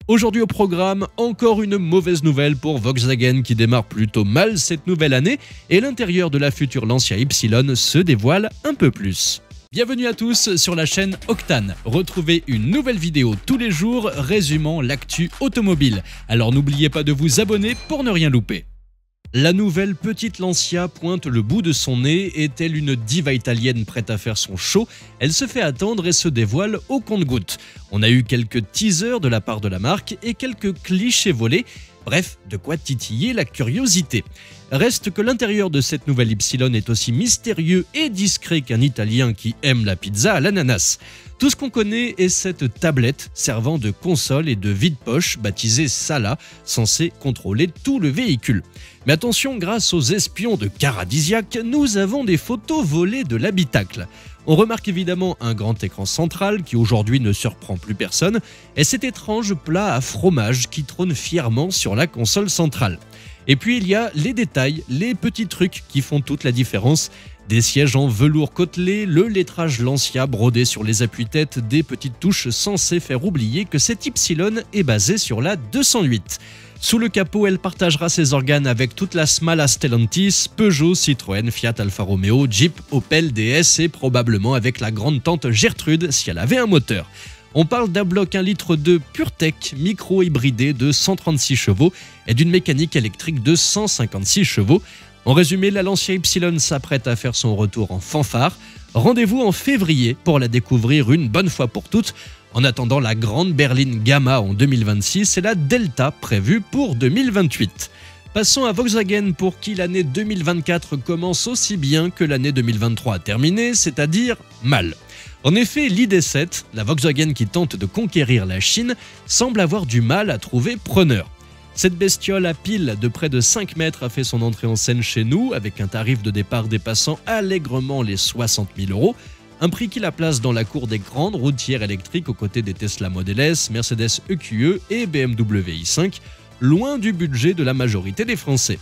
Aujourd'hui au programme, encore une mauvaise nouvelle pour Volkswagen qui démarre plutôt mal cette nouvelle année et l'intérieur de la future Lancia Y se dévoile un peu plus. Bienvenue à tous sur la chaîne Octane. Retrouvez une nouvelle vidéo tous les jours résumant l'actu automobile. Alors n'oubliez pas de vous abonner pour ne rien louper. La nouvelle petite Lancia pointe le bout de son nez et telle une diva italienne prête à faire son show, elle se fait attendre et se dévoile au compte-gouttes. On a eu quelques teasers de la part de la marque et quelques clichés volés, bref, de quoi titiller la curiosité. Reste que l'intérieur de cette nouvelle Y est aussi mystérieux et discret qu'un Italien qui aime la pizza à l'ananas. Tout ce qu'on connaît est cette tablette servant de console et de vide-poche baptisée Sala, censée contrôler tout le véhicule. Mais attention, grâce aux espions de Caradisiac, nous avons des photos volées de l'habitacle. On remarque évidemment un grand écran central qui aujourd'hui ne surprend plus personne et cet étrange plat à fromage qui trône fièrement sur la console centrale. Et puis il y a les détails, les petits trucs qui font toute la différence. Des sièges en velours côtelé, le lettrage Lancia brodé sur les appuis-têtes, des petites touches censées faire oublier que cette Y est basée sur la 208. Sous le capot, elle partagera ses organes avec toute la Smala Stellantis, Peugeot, Citroën, Fiat, Alfa Romeo, Jeep, Opel, DS et probablement avec la grande tante Gertrude si elle avait un moteur. On parle d'un bloc 1,2 litre PureTech micro-hybridé de 136 chevaux et d'une mécanique électrique de 156 chevaux. En résumé, la Lancia Y s'apprête à faire son retour en fanfare. Rendez-vous en février pour la découvrir une bonne fois pour toutes. En attendant la grande berline Gamma en 2026 et la Delta prévue pour 2028. Passons à Volkswagen pour qui l'année 2024 commence aussi bien que l'année 2023 a terminé, c'est-à-dire mal. En effet, l'ID7, la Volkswagen qui tente de conquérir la Chine, semble avoir du mal à trouver preneur. Cette bestiole à pile de près de 5 mètres a fait son entrée en scène chez nous avec un tarif de départ dépassant allègrement les 60 000 €, un prix qui la place dans la cour des grandes routières électriques aux côtés des Tesla Model S, Mercedes EQE et BMW i5, loin du budget de la majorité des Français.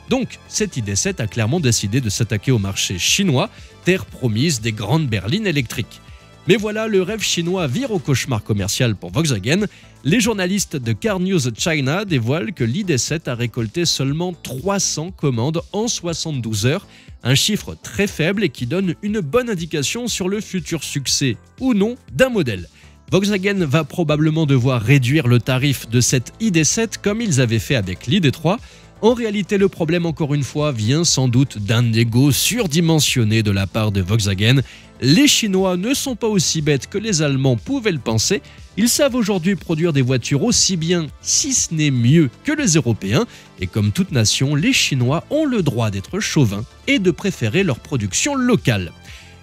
Donc, cette ID7 a clairement décidé de s'attaquer au marché chinois, terre promise des grandes berlines électriques. Mais voilà, le rêve chinois vire au cauchemar commercial pour Volkswagen. Les journalistes de Car News China dévoilent que l'ID7 a récolté seulement 300 commandes en 72 heures, un chiffre très faible et qui donne une bonne indication sur le futur succès ou non d'un modèle. Volkswagen va probablement devoir réduire le tarif de cette ID7 comme ils avaient fait avec l'ID3. En réalité, le problème, encore une fois, vient sans doute d'un ego surdimensionné de la part de Volkswagen. Les Chinois ne sont pas aussi bêtes que les Allemands pouvaient le penser. Ils savent aujourd'hui produire des voitures aussi bien, si ce n'est mieux, que les Européens. Et comme toute nation, les Chinois ont le droit d'être chauvins et de préférer leur production locale.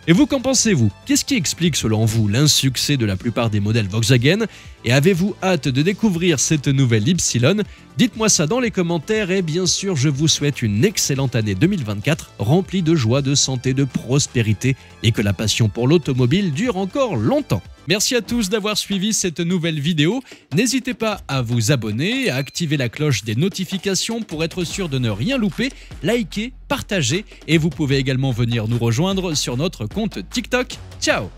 Et vous, qu'en pensez-vous? Qu'est-ce qui explique selon vous l'insuccès de la plupart des modèles Volkswagen? Et avez-vous hâte de découvrir cette nouvelle Y? Dites-moi ça dans les commentaires et bien sûr je vous souhaite une excellente année 2024 remplie de joie, de santé, de prospérité et que la passion pour l'automobile dure encore longtemps. Merci à tous d'avoir suivi cette nouvelle vidéo. N'hésitez pas à vous abonner, à activer la cloche des notifications pour être sûr de ne rien louper, liker, partager et vous pouvez également venir nous rejoindre sur notre compte TikTok. Ciao!